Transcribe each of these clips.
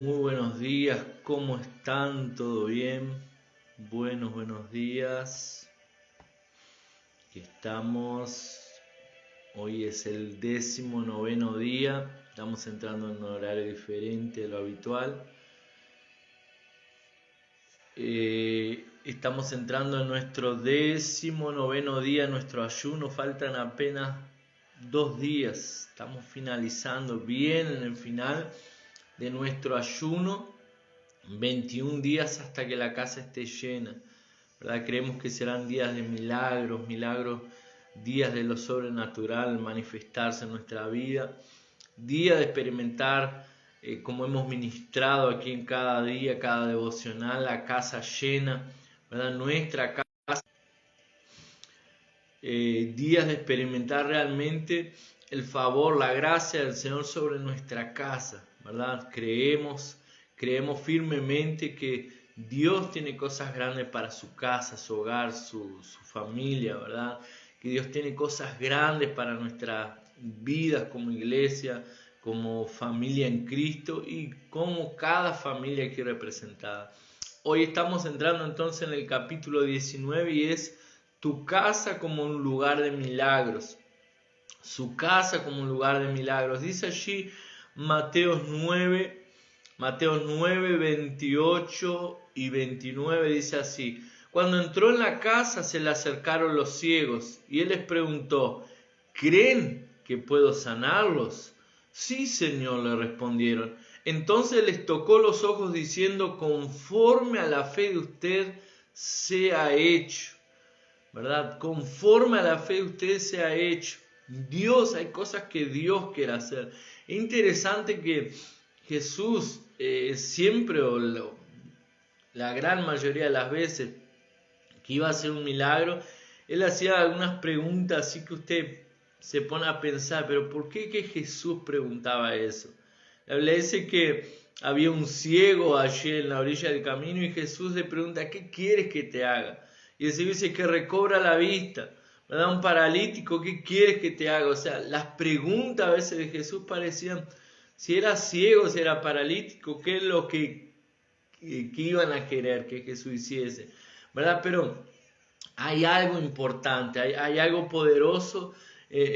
Muy buenos días, ¿cómo están? ¿Todo bien? Buenos días. Aquí estamos. Hoy es el 19º día. Estamos entrando en un horario diferente de lo habitual. Estamos entrando en nuestro 19º día, nuestro ayuno. Faltan apenas 2 días. Estamos finalizando bien en el final de nuestro ayuno. 21 días hasta que la casa esté llena, ¿verdad? Creemos que serán días de milagros, días de lo sobrenatural manifestarse en nuestra vida, días de experimentar, como hemos ministrado aquí en cada día, cada devocional, la casa llena, ¿verdad? Nuestra casa, días de experimentar realmente el favor, la gracia del Señor sobre nuestra casa, ¿verdad? Creemos firmemente que Dios tiene cosas grandes para su casa, su hogar, su familia, ¿verdad? Que Dios tiene cosas grandes para nuestras vidas como iglesia, como familia en Cristo y como cada familia aquí representada. Hoy estamos entrando entonces en el capítulo 19 y es tu casa como un lugar de milagros. Su casa como un lugar de milagros. Dice allí Mateo 9, 28 y 29, dice así: Cuando entró en la casa se le acercaron los ciegos y él les preguntó: ¿creen que puedo sanarlos? Sí, Señor, le respondieron. Entonces les tocó los ojos diciendo: conforme a la fe de usted sea hecho. ¿Verdad? Conforme a la fe de usted se ha hecho. Dios, hay cosas que Dios quiere hacer. Es interesante que Jesús siempre, la gran mayoría de las veces que iba a hacer un milagro, Él hacía algunas preguntas así que usted se pone a pensar, pero ¿por qué que Jesús preguntaba eso? La Biblia dice que había un ciego allí en la orilla del camino y Jesús le pregunta: ¿qué quieres que te haga? Y el ciego dice: que recobra la vista. ¿Verdad? Un paralítico: ¿qué quieres que te haga? O sea, las preguntas a veces de Jesús parecían, si era ciego, si era paralítico, qué es lo que iban a querer que Jesús hiciese, ¿verdad? Pero hay algo importante, hay algo poderoso,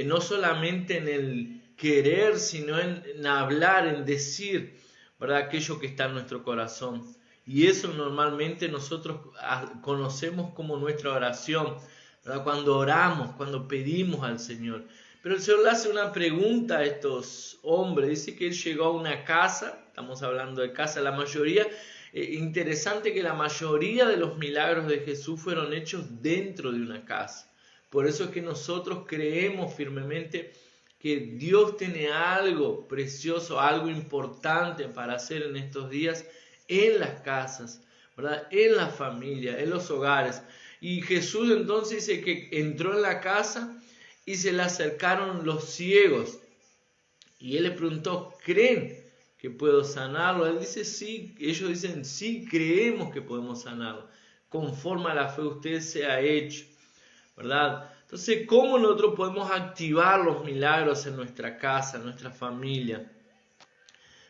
no solamente en el querer, sino en hablar, en decir, ¿verdad? Aquello que está en nuestro corazón. Y eso normalmente nosotros conocemos como nuestra oración, ¿verdad? Cuando oramos, cuando pedimos al Señor. Pero el Señor le hace una pregunta a estos hombres. Dice que Él llegó a una casa, estamos hablando de casa, la mayoría. Interesante que la mayoría de los milagros de Jesús fueron hechos dentro de una casa. Por eso es que nosotros creemos firmemente que Dios tiene algo precioso, algo importante para hacer en estos días en las casas, ¿verdad? En la familia, en los hogares. Y Jesús entonces dice que entró en la casa y se le acercaron los ciegos. Y él le preguntó: ¿creen que puedo sanarlo? Él dice: sí. Ellos dicen: sí, creemos que podemos sanarlo. Conforme a la fe usted se ha hecho, ¿verdad? Entonces, ¿cómo nosotros podemos activar los milagros en nuestra casa, en nuestra familia?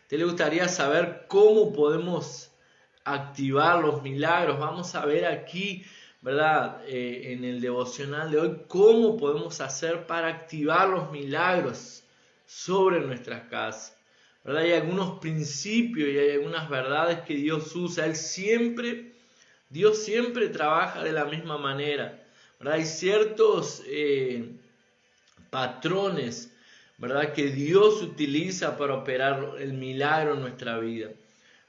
¿Te le gustaría saber cómo podemos activar los milagros? Vamos a ver aquí, ¿verdad? En el devocional de hoy, cómo podemos hacer para activar los milagros sobre nuestras casas, ¿verdad? Hay algunos principios y hay algunas verdades que Dios usa. Dios siempre trabaja de la misma manera, ¿verdad? Hay ciertos patrones, ¿verdad? Que Dios utiliza para operar el milagro en nuestra vida,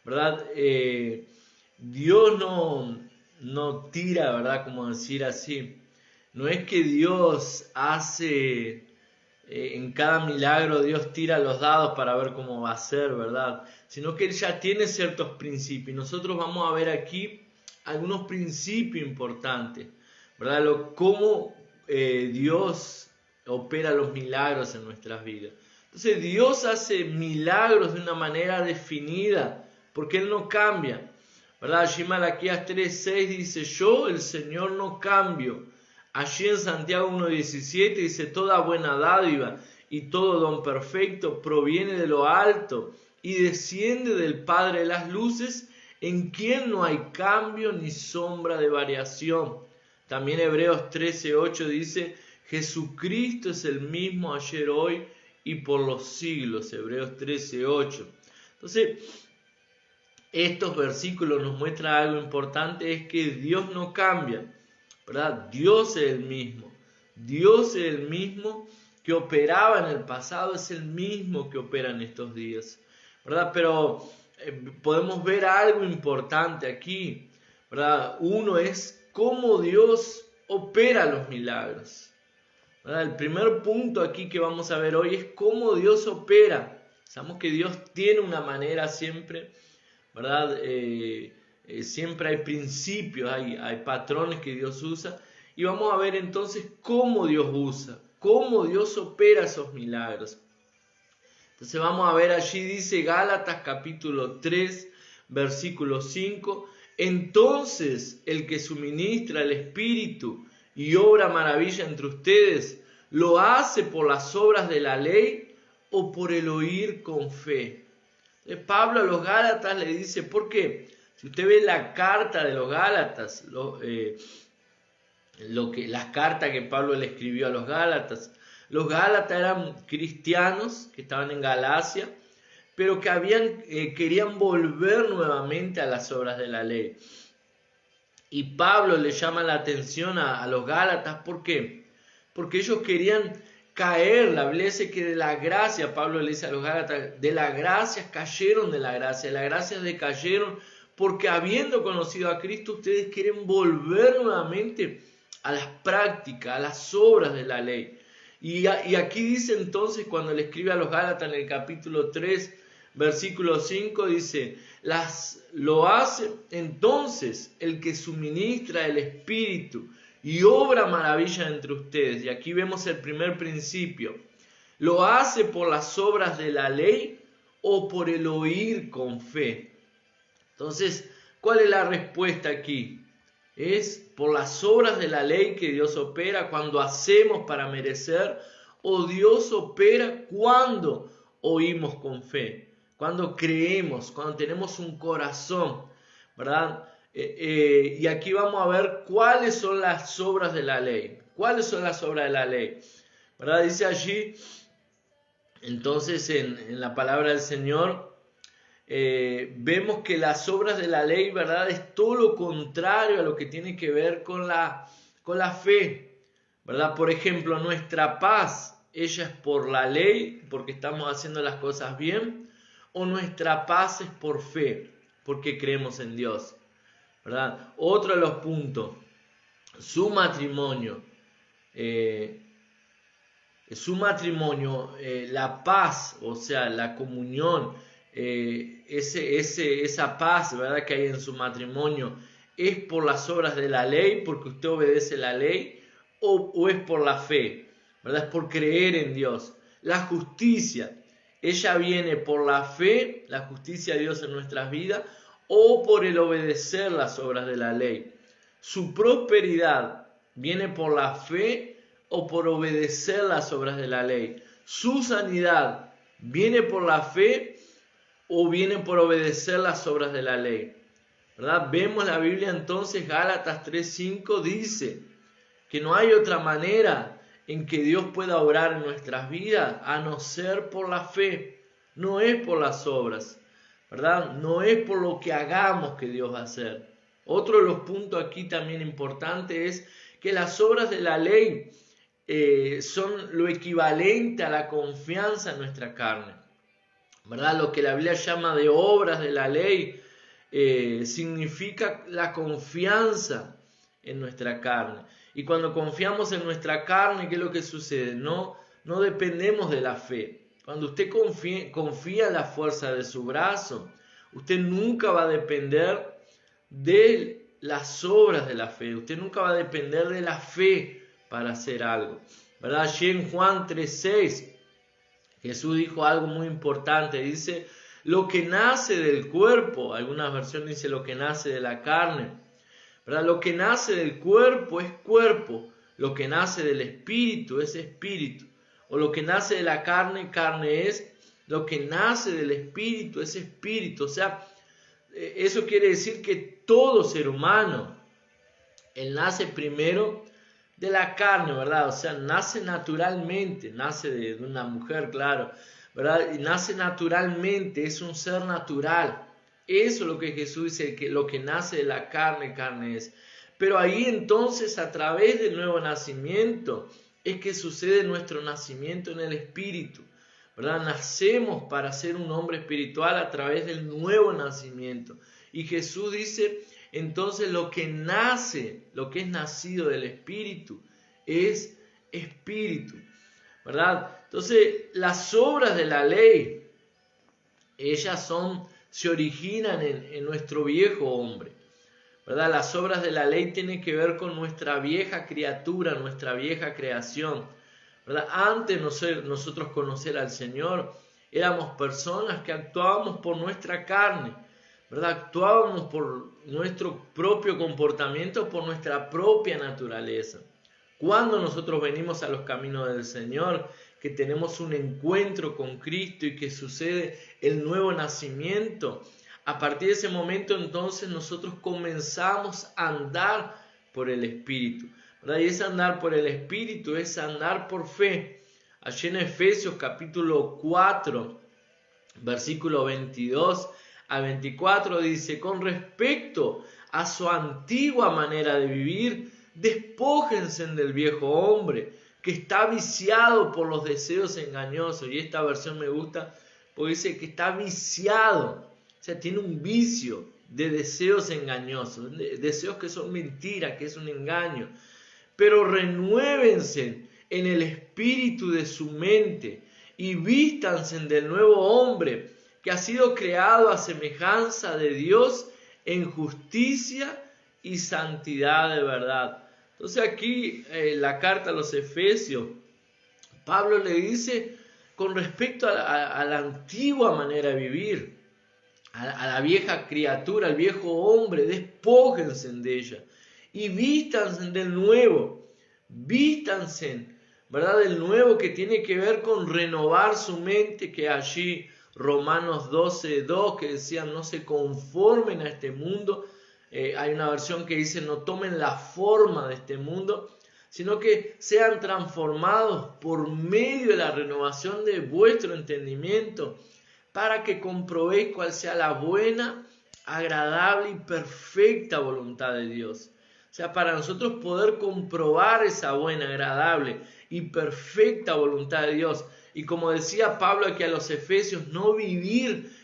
¿verdad? Dios no tira, ¿verdad? Como decir así. No es que Dios hace, en cada milagro Dios tira los dados para ver cómo va a ser, ¿verdad? Sino que Él ya tiene ciertos principios. Nosotros vamos a ver aquí algunos principios importantes, ¿verdad? Cómo Dios opera los milagros en nuestras vidas. Entonces Dios hace milagros de una manera definida, porque Él no cambia, ¿verdad? Allí Malaquías 3:6 dice: yo, el Señor, no cambio. Allí en Santiago 1:17 dice: toda buena dádiva y todo don perfecto proviene de lo alto, y desciende del Padre de las luces, en quien no hay cambio ni sombra de variación. También Hebreos 13:8 dice, Jesucristo es el mismo ayer, hoy y por los siglos. Hebreos 13:8. Entonces, estos versículos nos muestran algo importante, es que Dios no cambia, ¿verdad? Dios es el mismo. Dios es el mismo que operaba en el pasado, es el mismo que opera en estos días, ¿verdad? Pero podemos ver algo importante aquí, ¿verdad? Uno es cómo Dios opera los milagros, ¿verdad? El primer punto aquí que vamos a ver hoy es cómo Dios opera. Sabemos que Dios tiene una manera siempre, ¿verdad? Siempre hay principios, hay patrones que Dios usa, y vamos a ver entonces cómo Dios usa, cómo Dios opera esos milagros. Entonces vamos a ver allí, dice Gálatas capítulo 3, versículo 5, entonces el que suministra el Espíritu y obra maravilla entre ustedes, ¿lo hace por las obras de la ley o por el oír con fe? Pablo a los Gálatas le dice, ¿por qué? Si usted ve la carta de los Gálatas, las cartas que Pablo le escribió a los Gálatas eran cristianos que estaban en Galacia, pero que querían volver nuevamente a las obras de la ley. Y Pablo le llama la atención a los Gálatas, ¿por qué? Porque ellos querían caer, la Biblia dice que de la gracia, Pablo le dice a los Gálatas, de la gracia cayeron de la gracia decayeron, porque habiendo conocido a Cristo, ustedes quieren volver nuevamente a las prácticas, a las obras de la ley. Y aquí dice entonces, cuando le escribe a los Gálatas en el capítulo 3, versículo 5, dice, lo hace entonces el que suministra el Espíritu y obra maravilla entre ustedes. Y aquí vemos el primer principio. ¿Lo hace por las obras de la ley o por el oír con fe? Entonces, ¿cuál es la respuesta aquí? Es por las obras de la ley que Dios opera cuando hacemos para merecer, o Dios opera cuando oímos con fe, cuando creemos, cuando tenemos un corazón, ¿verdad? Y aquí vamos a ver cuáles son las obras de la ley. ¿Cuáles son las obras de la ley? ¿Verdad? Dice allí, entonces en la palabra del Señor, vemos que las obras de la ley, ¿verdad?, es todo lo contrario a lo que tiene que ver con la fe, ¿verdad? Por ejemplo, nuestra paz, ella es por la ley, porque estamos haciendo las cosas bien, o nuestra paz es por fe, porque creemos en Dios, ¿verdad? Otro de los puntos, su matrimonio, la paz, o sea, la comunión, esa paz, ¿verdad?, que hay en su matrimonio, ¿es por las obras de la ley, porque usted obedece la ley, o es por la fe, ¿verdad? Es por creer en Dios. La justicia, ella viene por la fe, la justicia de Dios en nuestras vidas, o por el obedecer las obras de la ley. Su prosperidad viene por la fe o por obedecer las obras de la ley. Su sanidad viene por la fe o viene por obedecer las obras de la ley, ¿verdad? Vemos la Biblia entonces, Gálatas 3:5 dice que no hay otra manera en que Dios pueda obrar en nuestras vidas a no ser por la fe. No es por las obras, ¿verdad? No es por lo que hagamos que Dios va a hacer. Otro de los puntos aquí también importante es que las obras de la ley son lo equivalente a la confianza en nuestra carne, ¿verdad? Lo que la Biblia llama de obras de la ley significa la confianza en nuestra carne. Y cuando confiamos en nuestra carne, ¿qué es lo que sucede? No dependemos de la fe. Cuando usted confía en la fuerza de su brazo, usted nunca va a depender de las obras de la fe. Usted nunca va a depender de la fe para hacer algo, ¿verdad? Allí en Juan 3:6, Jesús dijo algo muy importante. Dice, lo que nace del cuerpo, algunas versiones dicen lo que nace de la carne, ¿verdad? Lo que nace del cuerpo es cuerpo, lo que nace del espíritu es espíritu, o lo que nace de la carne, carne es, Lo que nace del Espíritu es Espíritu. O sea, eso quiere decir que todo ser humano, él nace primero de la carne, ¿verdad? O sea, nace naturalmente, nace de una mujer, claro, ¿verdad? Y nace naturalmente, es un ser natural. Eso es lo que Jesús dice, que lo que nace de la carne, carne es. Pero ahí entonces, a través del nuevo nacimiento, es que sucede nuestro nacimiento en el Espíritu, ¿verdad? Nacemos para ser un hombre espiritual a través del nuevo nacimiento. Y Jesús dice, entonces lo que nace, lo que es nacido del Espíritu, es Espíritu, ¿verdad? Entonces, las obras de la ley, ellas se originan en nuestro viejo hombre, ¿verdad? Las obras de la ley tienen que ver con nuestra vieja criatura, nuestra vieja creación, ¿verdad? Antes de nosotros conocer al Señor, éramos personas que actuábamos por nuestra carne, ¿verdad? Actuábamos por nuestro propio comportamiento, por nuestra propia naturaleza. Cuando nosotros venimos a los caminos del Señor, que tenemos un encuentro con Cristo y que sucede el nuevo nacimiento, a partir de ese momento entonces nosotros comenzamos a andar por el Espíritu, ¿verdad? Y ese andar por el Espíritu es andar por fe. Allí en Efesios capítulo 4, versículo 22 a 24 dice, con respecto a su antigua manera de vivir, despójense del viejo hombre, que está viciado por los deseos engañosos. Y esta versión me gusta porque dice que está viciado, o sea, tiene un vicio de deseos engañosos, deseos que son mentiras, que es un engaño. Pero renuévense en el espíritu de su mente y vístanse del nuevo hombre, que ha sido creado a semejanza de Dios en justicia y santidad de verdad. Entonces aquí la carta a los Efesios, Pablo le dice con respecto a la antigua manera de vivir, a la vieja criatura, al viejo hombre, despójense de ella y vístanse del nuevo, vístanse, ¿verdad? Del nuevo, que tiene que ver con renovar su mente, que allí Romanos 12:2, que decían no se conformen a este mundo. Hay una versión que dice no tomen la forma de este mundo, sino que sean transformados por medio de la renovación de vuestro entendimiento, para que comprobéis cuál sea la buena, agradable y perfecta voluntad de Dios. O sea, para nosotros poder comprobar esa buena, agradable y perfecta voluntad de Dios. Y como decía Pablo aquí a los Efesios, no vivir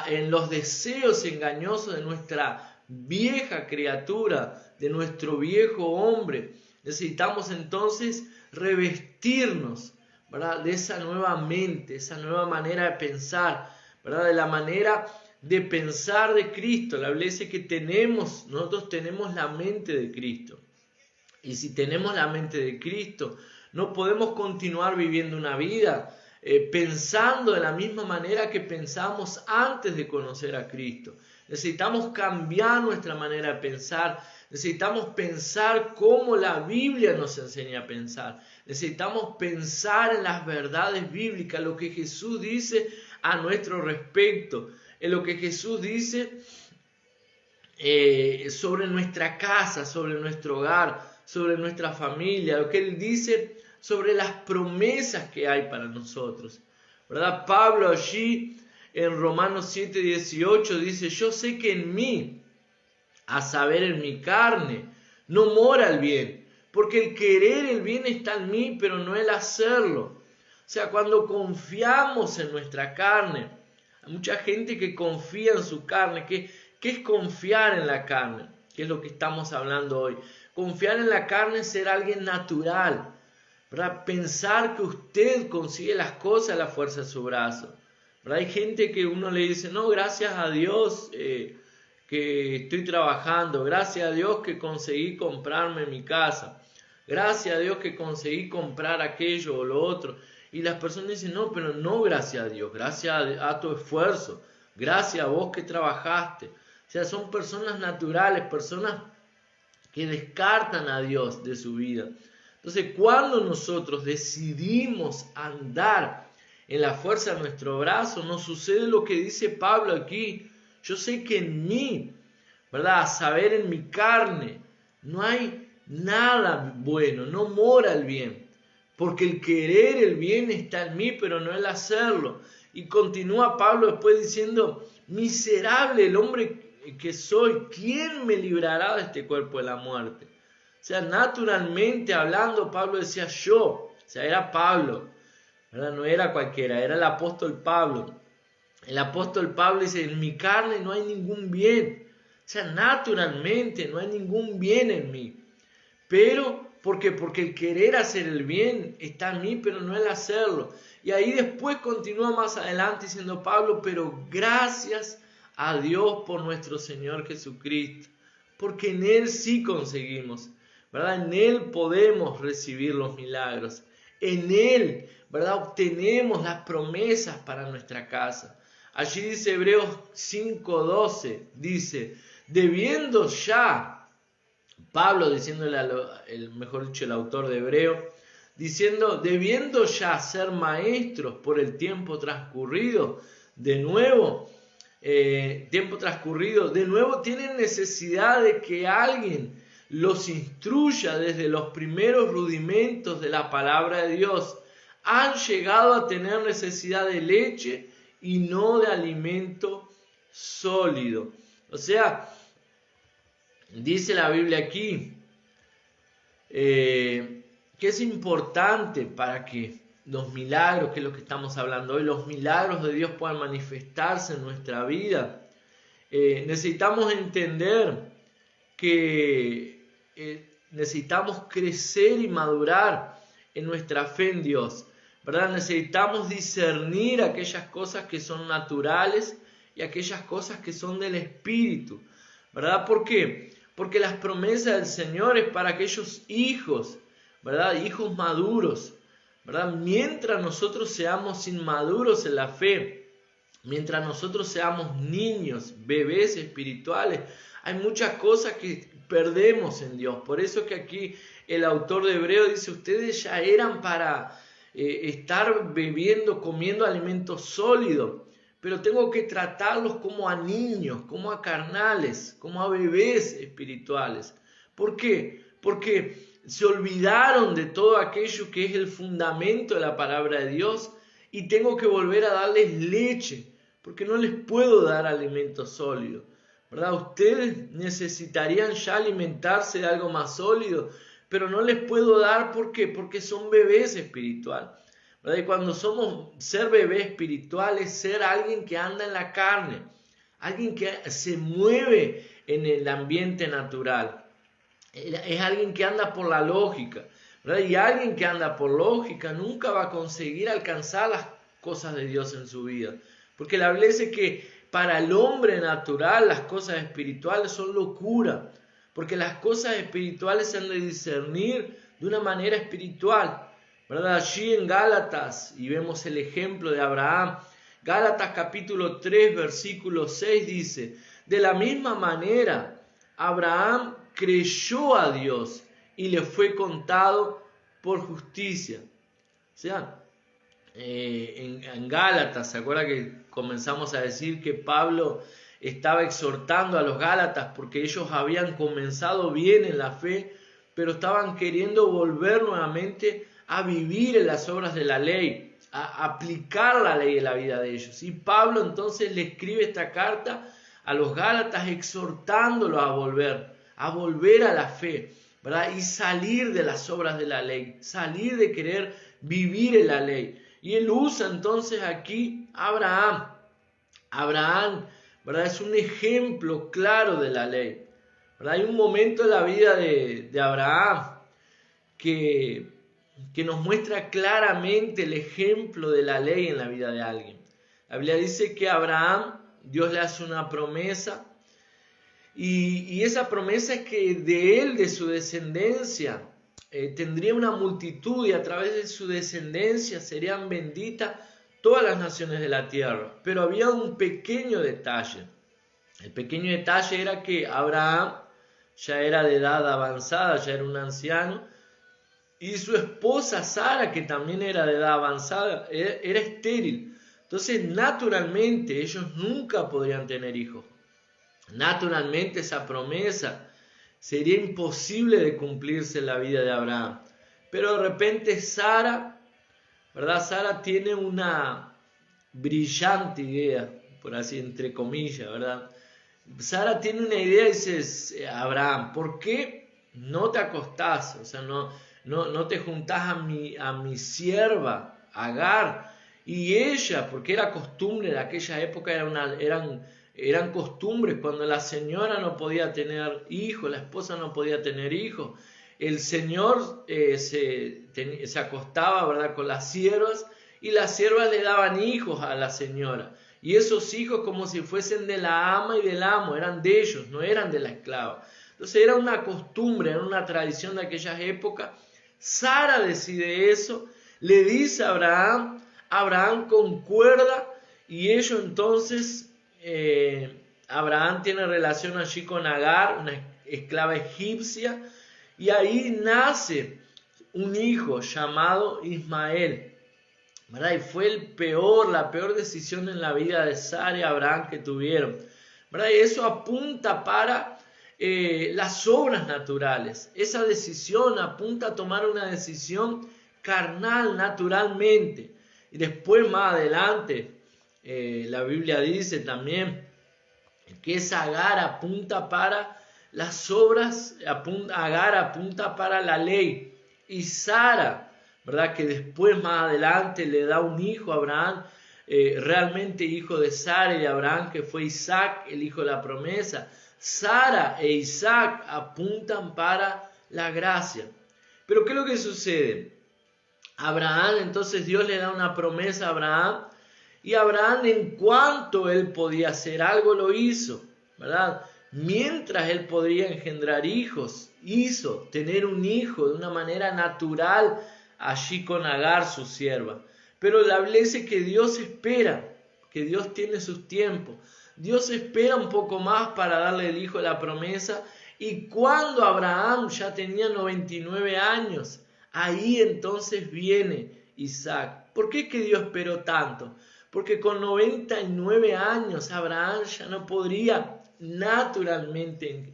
en los deseos engañosos de nuestra vieja criatura, de nuestro viejo hombre. Necesitamos entonces revestirnos, ¿verdad?, de esa nueva mente, esa nueva manera de pensar, ¿verdad?, de la manera de pensar de Cristo. La Biblia dice que nosotros tenemos la mente de Cristo. Y si tenemos la mente de Cristo, no podemos continuar viviendo una vida pensando de la misma manera que pensamos antes de conocer a Cristo. Necesitamos cambiar nuestra manera de pensar. Necesitamos pensar como la Biblia nos enseña a pensar. Necesitamos pensar en las verdades bíblicas, lo que Jesús dice a nuestro respecto, en lo que Jesús dice sobre nuestra casa, sobre nuestro hogar, sobre nuestra familia, lo que Él dice sobre las promesas que hay para nosotros, ¿verdad? Pablo allí en Romanos 7:18 dice, yo sé que en mí, a saber en mi carne, no mora el bien, porque el querer el bien está en mí, pero no el hacerlo. O sea, cuando confiamos en nuestra carne, hay mucha gente que confía en su carne. ¿Qué es confiar en la carne? Que es lo que estamos hablando hoy. Confiar en la carne es ser alguien natural, ¿verdad? Pensar que usted consigue las cosas a la fuerza de su brazo, ¿verdad? Hay gente que uno le dice, no, gracias a Dios que estoy trabajando, gracias a Dios que conseguí comprarme mi casa, gracias a Dios que conseguí comprar aquello o lo otro. Y las personas dicen, no, pero no gracias a Dios, gracias a tu esfuerzo, gracias a vos que trabajaste. O sea, son personas naturales, personas que descartan a Dios de su vida. Entonces, cuando nosotros decidimos andar en la fuerza de nuestro brazo, nos sucede lo que dice Pablo aquí. Yo sé que en mí, ¿verdad? A saber, en mi carne, no hay nada bueno, no mora el bien. Porque el querer el bien está en mí, pero no el hacerlo. Y continúa Pablo después diciendo, miserable el hombre que soy, ¿quién me librará de este cuerpo de la muerte? O sea, naturalmente hablando, Pablo decía yo, o sea, era Pablo, ¿verdad? No era cualquiera, era el apóstol Pablo. El apóstol Pablo dice, en mi carne no hay ningún bien. O sea, naturalmente no hay ningún bien en mí. Pero, ¿por qué? Porque el querer hacer el bien está en mí, pero no el hacerlo. Y ahí después continúa más adelante diciendo Pablo, pero gracias a Dios por nuestro Señor Jesucristo, porque en Él sí conseguimos, ¿verdad? En Él podemos recibir los milagros. En Él, ¿verdad? Obtenemos las promesas para nuestra casa. Allí dice Hebreos 5:12, dice, debiendo ya, Pablo diciéndole, mejor dicho, el autor de Hebreo, diciendo, debiendo ya ser maestros por el tiempo transcurrido, de nuevo tienen necesidad de que alguien los instruya desde los primeros rudimentos de la palabra de Dios. Han llegado a tener necesidad de leche y no de alimento sólido. O sea, dice la Biblia aquí que es importante para que los milagros, que es lo que estamos hablando hoy, los milagros de Dios puedan manifestarse en nuestra vida. Necesitamos entender que necesitamos crecer y madurar en nuestra fe en Dios, ¿verdad? Necesitamos discernir aquellas cosas que son naturales y aquellas cosas que son del Espíritu, ¿verdad? ¿Por qué? Porque las promesas del Señor es para aquellos hijos, ¿verdad? Hijos maduros, ¿verdad? Mientras nosotros seamos inmaduros en la fe, mientras nosotros seamos niños, bebés espirituales, hay muchas cosas que perdemos en Dios. Por eso que aquí el autor de Hebreo dice, ustedes ya eran para estar bebiendo, comiendo alimentos sólidos, pero tengo que tratarlos como a niños, como a carnales, como a bebés espirituales. ¿Por qué? Porque se olvidaron de todo aquello que es el fundamento de la palabra de Dios y tengo que volver a darles leche, porque no les puedo dar alimento sólido, ¿verdad? Ustedes necesitarían ya alimentarse de algo más sólido, pero no les puedo dar, ¿por qué? Porque son bebés espirituales, ¿verdad? Y cuando somos ser bebé espiritual es ser alguien que anda en la carne, alguien que se mueve en el ambiente natural, es alguien que anda por la lógica, ¿verdad? Y alguien que anda por lógica nunca va a conseguir alcanzar las cosas de Dios en su vida, porque la Biblia dice que para el hombre natural las cosas espirituales son locura, porque las cosas espirituales se han de discernir de una manera espiritual, ¿verdad? Allí en Gálatas, y vemos el ejemplo de Abraham, Gálatas capítulo 3, versículo 6 dice, de la misma manera, Abraham creyó a Dios y le fue contado por justicia. O sea, en Gálatas, ¿se acuerda que comenzamos a decir que Pablo estaba exhortando a los Gálatas porque ellos habían comenzado bien en la fe, pero estaban queriendo volver nuevamente a vivir en las obras de la ley, a aplicar la ley en la vida de ellos? Y Pablo entonces le escribe esta carta a los Gálatas exhortándolos a volver a la fe, ¿verdad? Y salir de las obras de la ley, salir de querer vivir en la ley. Y él usa entonces aquí a Abraham. Abraham, ¿verdad? Es un ejemplo claro de la ley, ¿verdad? Hay un momento en la vida de Abraham que nos muestra claramente el ejemplo de la ley en la vida de alguien. La Biblia dice que a Abraham Dios le hace una promesa y esa promesa es que de él, de su descendencia, tendría una multitud y a través de su descendencia serían benditas todas las naciones de la tierra. Pero había un pequeño detalle. El pequeño detalle era que Abraham ya era de edad avanzada, ya era un anciano, y su esposa Sara, que también era de edad avanzada, era estéril. Entonces, naturalmente, ellos nunca podrían tener hijos. Naturalmente, esa promesa sería imposible de cumplirse en la vida de Abraham. Pero de repente Sara, ¿verdad? Sara tiene una brillante idea, por así entre comillas, ¿verdad? Sara tiene una idea y dice, Abraham, ¿por qué no te acostás? O sea, no te juntás a mi sierva, Agar. Y ella, porque era costumbre de aquella época, eran costumbres, cuando la señora no podía tener hijos, la esposa no podía tener hijos, el señor se acostaba, ¿verdad?, con las siervas, y las siervas le daban hijos a la señora. Y esos hijos, como si fuesen de la ama y del amo, eran de ellos, no eran de la esclava. Entonces era una costumbre, era una tradición de aquellas épocas. Sara decide eso, le dice a Abraham, Abraham concuerda, y ellos entonces, Abraham tiene relación allí con Agar, una esclava egipcia, y ahí nace un hijo llamado Ismael, ¿verdad? Y fue la peor decisión en la vida de Sara y Abraham que tuvieron, ¿verdad? Y eso apunta para las obras naturales. Esa decisión apunta a tomar una decisión carnal, naturalmente. Y después, más adelante, la Biblia dice también que esa Agar apunta para las obras, Agar apunta para la ley. Y Sara, ¿verdad?, que después más adelante le da un hijo a Abraham, realmente hijo de Sara y de Abraham, que fue Isaac, el hijo de la promesa. Sara e Isaac apuntan para la gracia. Pero ¿qué es lo que sucede? Abraham, entonces Dios le da una promesa a Abraham, y Abraham, en cuanto él podía hacer algo, lo hizo, ¿verdad? Mientras él podría engendrar hijos, hizo tener un hijo de una manera natural allí con Agar, su sierva. Pero la Biblia dice que Dios espera, que Dios tiene sus tiempos. Dios espera un poco más para darle el hijo de la promesa, y cuando Abraham ya tenía 99 años, ahí entonces viene Isaac. ¿Por qué es que Dios esperó tanto? Porque con 99 años Abraham ya no podría, naturalmente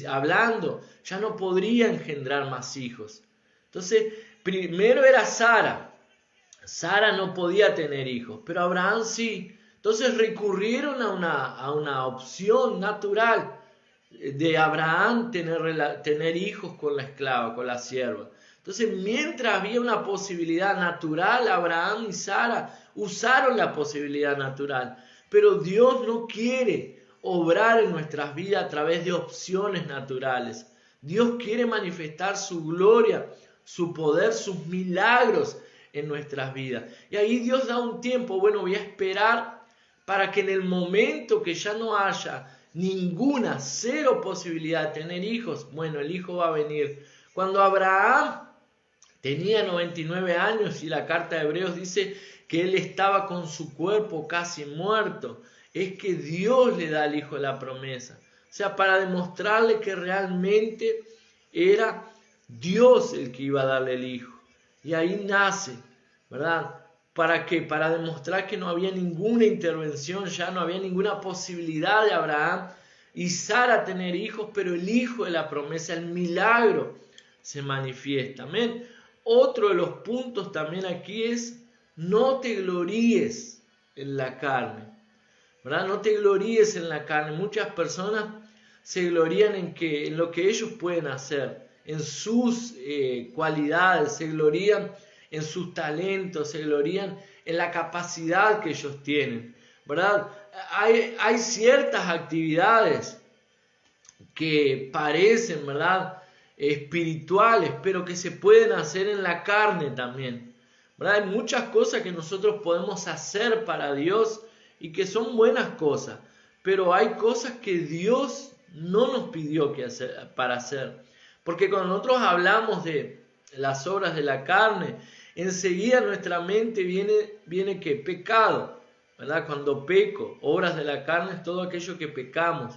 hablando, ya no podría engendrar más hijos. Entonces, primero era Sara. Sara no podía tener hijos, pero Abraham sí. Entonces recurrieron a una opción natural de Abraham tener hijos con la esclava, con la sierva. Entonces, mientras había una posibilidad natural, Abraham y Sara usaron la posibilidad natural. Pero Dios no quiere obrar en nuestras vidas a través de opciones naturales. Dios quiere manifestar su gloria, su poder, sus milagros en nuestras vidas. Y ahí Dios da un tiempo, bueno, voy a esperar para que en el momento que ya no haya cero posibilidad de tener hijos, bueno, el hijo va a venir. Cuando Abraham tenía 99 años y la carta de Hebreos dice que él estaba con su cuerpo casi muerto, es que Dios le da al hijo la promesa. O sea, para demostrarle que realmente era Dios el que iba a darle el hijo. Y ahí nace, ¿verdad? ¿Para qué? Para demostrar que no había ninguna intervención, ya no había ninguna posibilidad de Abraham y Sara tener hijos, pero el hijo de la promesa, el milagro, se manifiesta. Amén. Otro de los puntos también aquí es: no te gloríes en la carne, ¿verdad? No te gloríes en la carne. Muchas personas se glorían en lo que ellos pueden hacer, en sus cualidades, se glorían en sus talentos, se glorían en la capacidad que ellos tienen, ¿verdad? Hay ciertas actividades que parecen, ¿verdad?, espirituales, pero que se pueden hacer en la carne también, ¿verdad? Hay muchas cosas que nosotros podemos hacer para Dios y que son buenas cosas, pero hay cosas que Dios no nos pidió para hacer. Porque cuando nosotros hablamos de las obras de la carne, enseguida nuestra mente viene ¿qué? Pecado, ¿verdad? Cuando peco, obras de la carne es todo aquello que pecamos.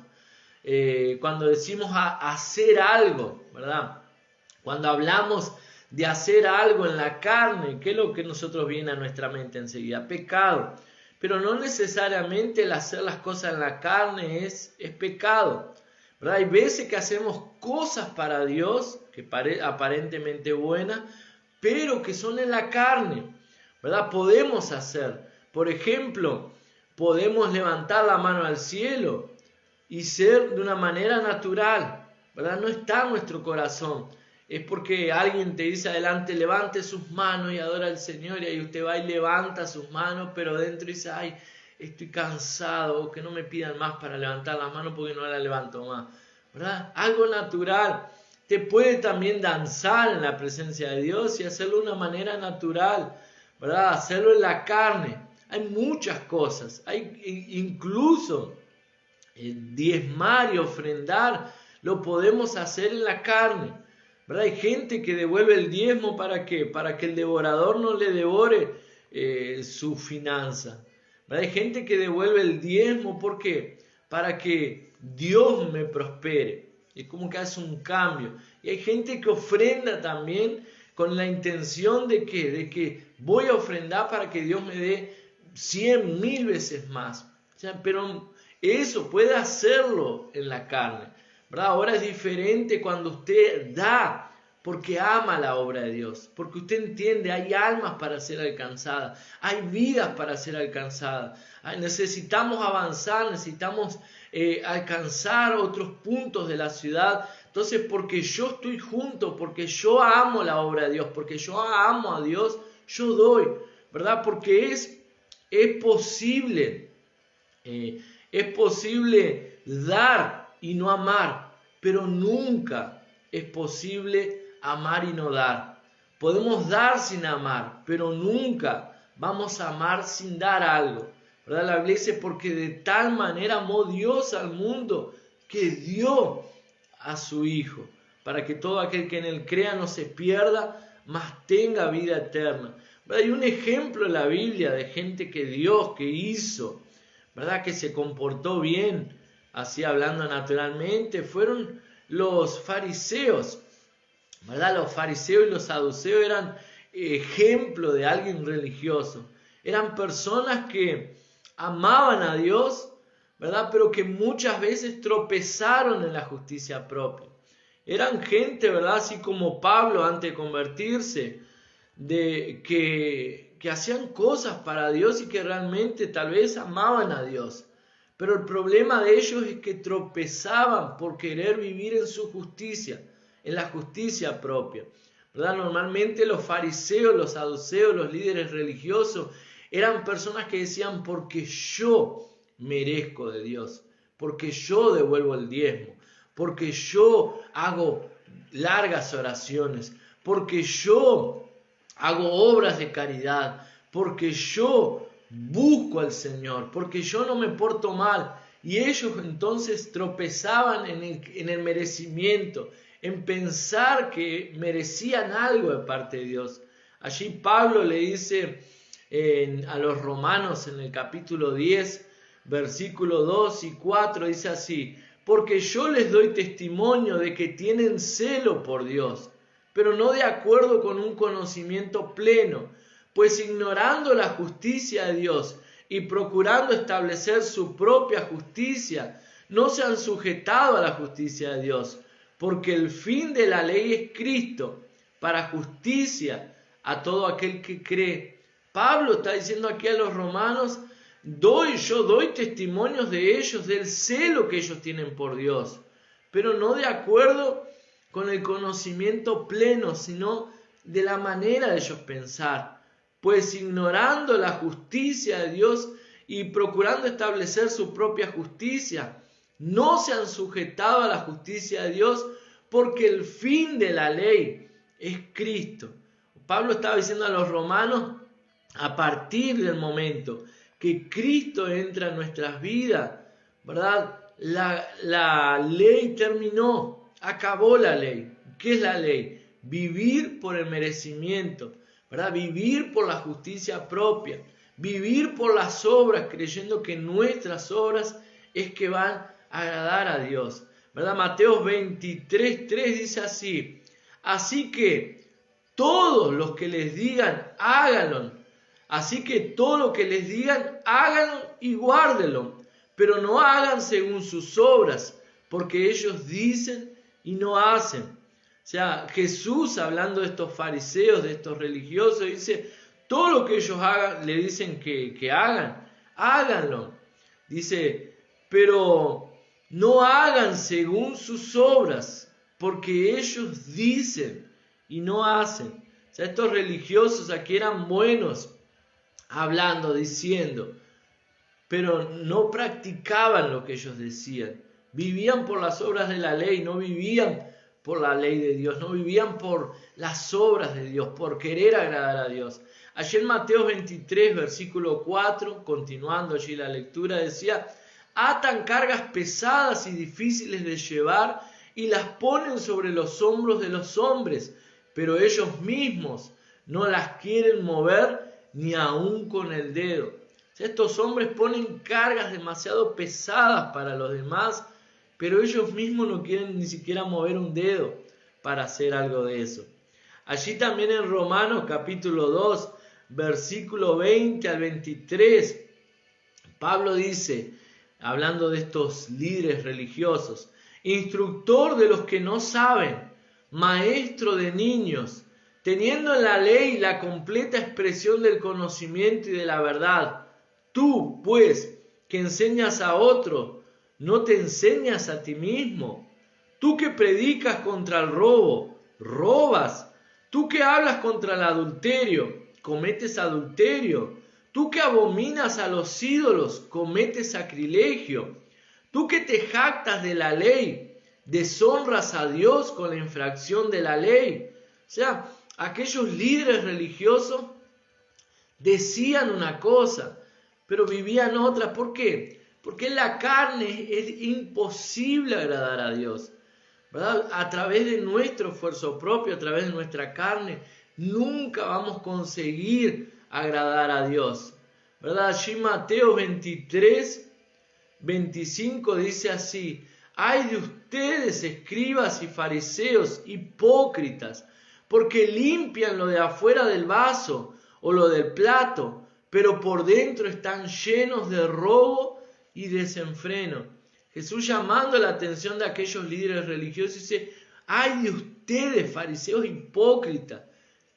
Cuando decimos hacer algo, ¿verdad? Cuando hablamos de hacer algo en la carne. ¿Qué es lo que nosotros viene a nuestra mente enseguida? Pecado. Pero no necesariamente el hacer las cosas en la carne es pecado, ¿verdad? Hay veces que hacemos cosas para Dios, que aparentemente buenas, pero que son en la carne, ¿verdad? Podemos hacer, por ejemplo, podemos levantar la mano al cielo y ser de una manera natural, ¿verdad? No está en nuestro corazón. Es porque alguien te dice adelante, levante sus manos y adora al Señor, y ahí usted va y levanta sus manos, pero dentro dice, ay, estoy cansado, que no me pidan más para levantar las manos porque no la levanto más, ¿verdad? Algo natural. Te puede también danzar en la presencia de Dios y hacerlo de una manera natural, ¿verdad? Hacerlo en la carne. Hay muchas cosas, hay incluso diezmar y ofrendar, lo podemos hacer en la carne, ¿verdad? Hay gente que devuelve el diezmo, ¿para qué? Para que el devorador no le devore su finanza, ¿verdad? Hay gente que devuelve el diezmo, ¿por qué? Para que Dios me prospere. Es como que hace un cambio. Y hay gente que ofrenda también con la intención de ¿qué? De que voy a ofrendar para que Dios me dé 100, 1000 veces más. O sea, pero eso puede hacerlo en la carne, ¿verdad? Ahora es diferente cuando usted da porque ama la obra de Dios, porque usted entiende, hay almas para ser alcanzadas, hay vidas para ser alcanzadas, necesitamos avanzar, necesitamos alcanzar otros puntos de la ciudad. Entonces, porque yo estoy junto, porque yo amo la obra de Dios, porque yo amo a Dios, yo doy, ¿verdad? Porque es posible, dar y no amar, pero nunca es posible amar y no dar. Podemos dar sin amar, pero nunca vamos a amar sin dar algo, ¿verdad? La Biblia dice, porque de tal manera amó Dios al mundo que dio a su Hijo, para que todo aquel que en él crea no se pierda, mas tenga vida eterna. ¿Verdad? Hay un ejemplo en la Biblia de gente que Dios, que hizo, ¿verdad? Que se comportó bien, así hablando naturalmente, fueron los fariseos, ¿verdad? Los fariseos y los saduceos eran ejemplo de alguien religioso. Eran personas que amaban a Dios, ¿verdad? Pero que muchas veces tropezaron en la justicia propia. Eran gente, ¿verdad? Así como Pablo antes de convertirse, que hacían cosas para Dios y que realmente tal vez amaban a Dios. Pero el problema de ellos es que tropezaban por querer vivir en su justicia, en la justicia propia, ¿verdad? Normalmente los fariseos, los saduceos, los líderes religiosos eran personas que decían, porque yo merezco de Dios, porque yo devuelvo el diezmo, porque yo hago largas oraciones, porque yo hago obras de caridad, porque yo busco al Señor, porque yo no me porto mal. Y ellos entonces tropezaban en el merecimiento, en pensar que merecían algo de parte de Dios. Allí Pablo le dice a los romanos en el capítulo 10, versículo 2 y 4, dice así, porque yo les doy testimonio de que tienen celo por Dios, pero no de acuerdo con un conocimiento pleno, pues ignorando la justicia de Dios y procurando establecer su propia justicia, no se han sujetado a la justicia de Dios, porque el fin de la ley es Cristo, para justicia a todo aquel que cree. Pablo está diciendo aquí a los romanos, yo doy testimonios de ellos, del celo que ellos tienen por Dios, pero no de acuerdo con el conocimiento pleno, sino de la manera de ellos pensar, pues ignorando la justicia de Dios y procurando establecer su propia justicia, no se han sujetado a la justicia de Dios, porque el fin de la ley es Cristo. Pablo estaba diciendo a los romanos, a partir del momento que Cristo entra en nuestras vidas, ¿verdad? La ley terminó, acabó la ley. ¿Qué es la ley? Vivir por el merecimiento, ¿verdad? Vivir por la justicia propia, vivir por las obras, creyendo que nuestras obras es que van a agradar a Dios, ¿verdad? Mateo 23:3 dice así, así que todos los que les digan, háganlo. Así que todo lo que les digan, háganlo y guárdenlo, pero no hagan según sus obras, porque ellos dicen y no hacen. O sea, Jesús, hablando de estos fariseos, de estos religiosos, dice, todo lo que ellos hagan, le dicen que hagan, háganlo. Dice, pero no hagan según sus obras, porque ellos dicen y no hacen. O sea, estos religiosos aquí eran buenos, hablando, diciendo, pero no practicaban lo que ellos decían. Vivían por las obras de la ley, no vivían por la ley de Dios, no vivían por las obras de Dios, por querer agradar a Dios. Allí en Mateo 23, versículo 4, continuando allí la lectura, decía, atan cargas pesadas y difíciles de llevar y las ponen sobre los hombros de los hombres, pero ellos mismos no las quieren mover ni aún con el dedo. O sea, estos hombres ponen cargas demasiado pesadas para los demás, pero ellos mismos no quieren ni siquiera mover un dedo para hacer algo de eso. Allí también en Romanos capítulo 2, versículo 20 al 23, Pablo dice, hablando de estos líderes religiosos, instructor de los que no saben, maestro de niños, teniendo en la ley la completa expresión del conocimiento y de la verdad. Tú, pues, que enseñas a otro, ¿no te enseñas a ti mismo? Tú que predicas contra el robo, robas. Tú que hablas contra el adulterio, cometes adulterio. Tú que abominas a los ídolos, cometes sacrilegio. Tú que te jactas de la ley, deshonras a Dios con la infracción de la ley. O sea, aquellos líderes religiosos decían una cosa, pero vivían otra. ¿Por qué? Porque en la carne es imposible agradar a Dios, ¿verdad? A través de nuestro esfuerzo propio, a través de nuestra carne, nunca vamos a conseguir agradar a Dios, ¿verdad? Allí Mateo 23, 25 dice así, ay de ustedes, escribas y fariseos, hipócritas, porque limpian lo de afuera del vaso o lo del plato, pero por dentro están llenos de robo y desenfreno. Jesús, llamando la atención de aquellos líderes religiosos, dice, ay de ustedes, fariseos hipócritas,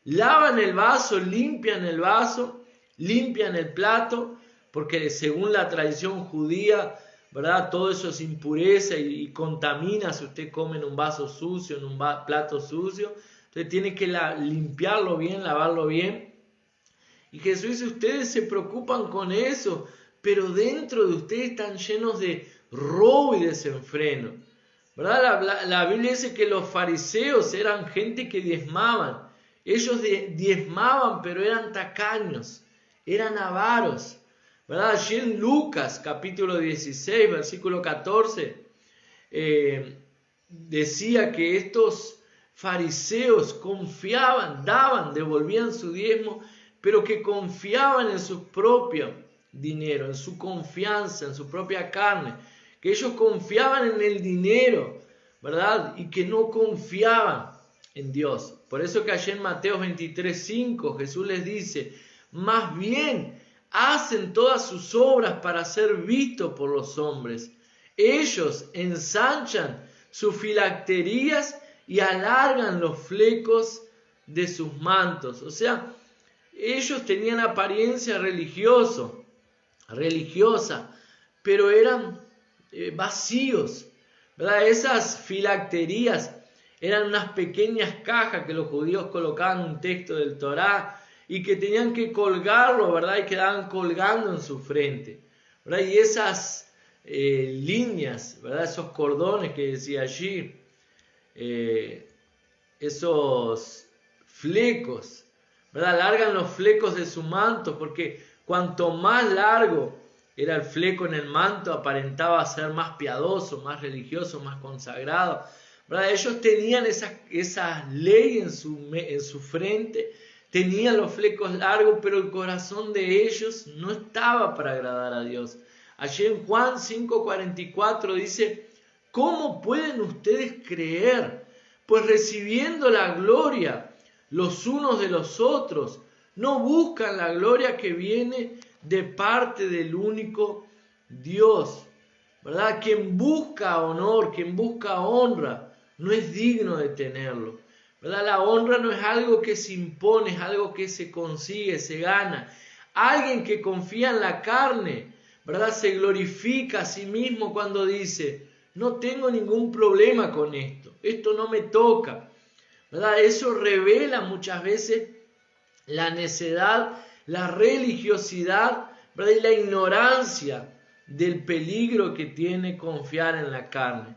lavan el vaso, limpian el plato, porque según la tradición judía, ¿verdad? Todo eso es impureza y contamina si usted come en un vaso sucio, en un plato sucio. Entonces tiene que limpiarlo bien, lavarlo bien. Y Jesús dice, ustedes se preocupan con eso, pero dentro de ustedes están llenos de robo y desenfreno, ¿verdad? La Biblia dice que los fariseos eran gente que diezmaban. Ellos diezmaban, pero eran tacaños, eran avaros, ¿verdad? Allí en Lucas capítulo 16, versículo 14, decía que estos fariseos confiaban, devolvían su diezmo, pero que confiaban en su propio dinero, en su confianza, en su propia carne, que ellos confiaban en el dinero, ¿verdad? Y que no confiaban en Dios. Por eso que allí en Mateo 23:5 Jesús les dice, más bien hacen todas sus obras para ser vistos por los hombres. Ellos ensanchan sus filacterías y alargan los flecos de sus mantos. O sea, ellos tenían apariencia religiosa, pero eran vacíos, ¿verdad? Esas filacterías eran unas pequeñas cajas que los judíos colocaban un texto del Torá y que tenían que colgarlo, ¿verdad? Y quedaban colgando en su frente, ¿verdad? Y esas líneas, ¿verdad? Esos cordones que decía allí, esos flecos, ¿verdad? Alargan los flecos de su manto, porque cuanto más largo era el fleco en el manto, aparentaba ser más piadoso, más religioso, más consagrado, ¿verdad? Ellos tenían esa ley en su frente, tenían los flecos largos, pero el corazón de ellos no estaba para agradar a Dios. Allí en Juan 5:44 dice, ¿cómo pueden ustedes creer? Pues recibiendo la gloria, los unos de los otros. No buscan la gloria que viene de parte del único Dios, ¿verdad? Quien busca honor, quien busca honra, no es digno de tenerlo, ¿verdad? La honra no es algo que se impone, es algo que se consigue, se gana. Alguien que confía en la carne, ¿verdad? Se glorifica a sí mismo cuando dice, no tengo ningún problema con esto no me toca, ¿verdad? Eso revela muchas veces la necedad, la religiosidad, ¿verdad? Y la ignorancia del peligro que tiene confiar en la carne,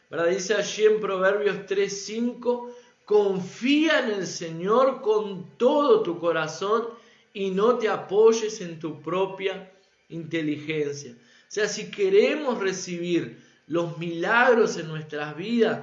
¿verdad? Dice allí en Proverbios 3:5, confía en el Señor con todo tu corazón y no te apoyes en tu propia inteligencia. O sea, si queremos recibir los milagros en nuestras vidas,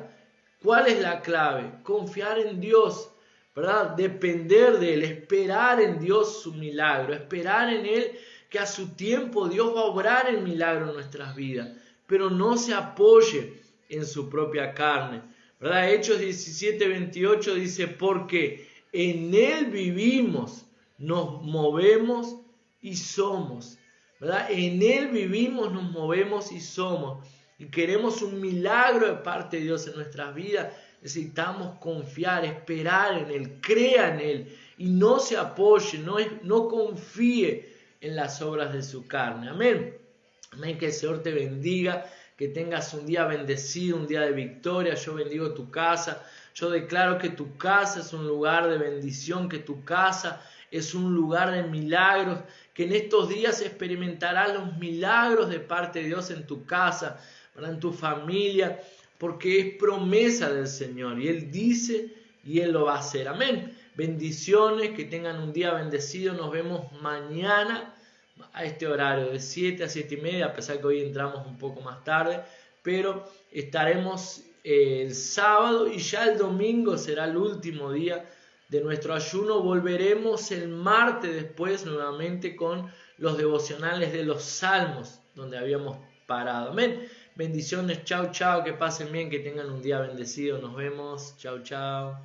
¿cuál es la clave? Confiar en Dios, ¿verdad? Depender de Él, esperar en Dios su milagro, esperar en Él que a su tiempo Dios va a obrar el milagro en nuestras vidas, pero no se apoye en su propia carne, ¿verdad? Hechos 17:28 dice, porque en Él vivimos, nos movemos y somos, ¿verdad? En Él vivimos, nos movemos y somos. Y queremos un milagro de parte de Dios en nuestras vidas, necesitamos confiar, esperar en Él, crea en Él y no se apoye, no confíe en las obras de su carne. Amén. Amén, que el Señor te bendiga, que tengas un día bendecido, un día de victoria. Yo bendigo tu casa, yo declaro que tu casa es un lugar de bendición, que tu casa es un lugar de milagros, que en estos días experimentarás los milagros de parte de Dios en tu casa, en tu familia, porque es promesa del Señor y Él dice y Él lo va a hacer. Amén. Bendiciones, que tengan un día bendecido. Nos vemos mañana a este horario de 7 a 7:30, a pesar que hoy entramos un poco más tarde, pero estaremos el sábado y ya el domingo será el último día de nuestro ayuno. Volveremos el martes después nuevamente con los devocionales de los Salmos, donde habíamos parado. Amén. Bendiciones, chao, chao, que pasen bien, que tengan un día bendecido. Nos vemos, chao, chao.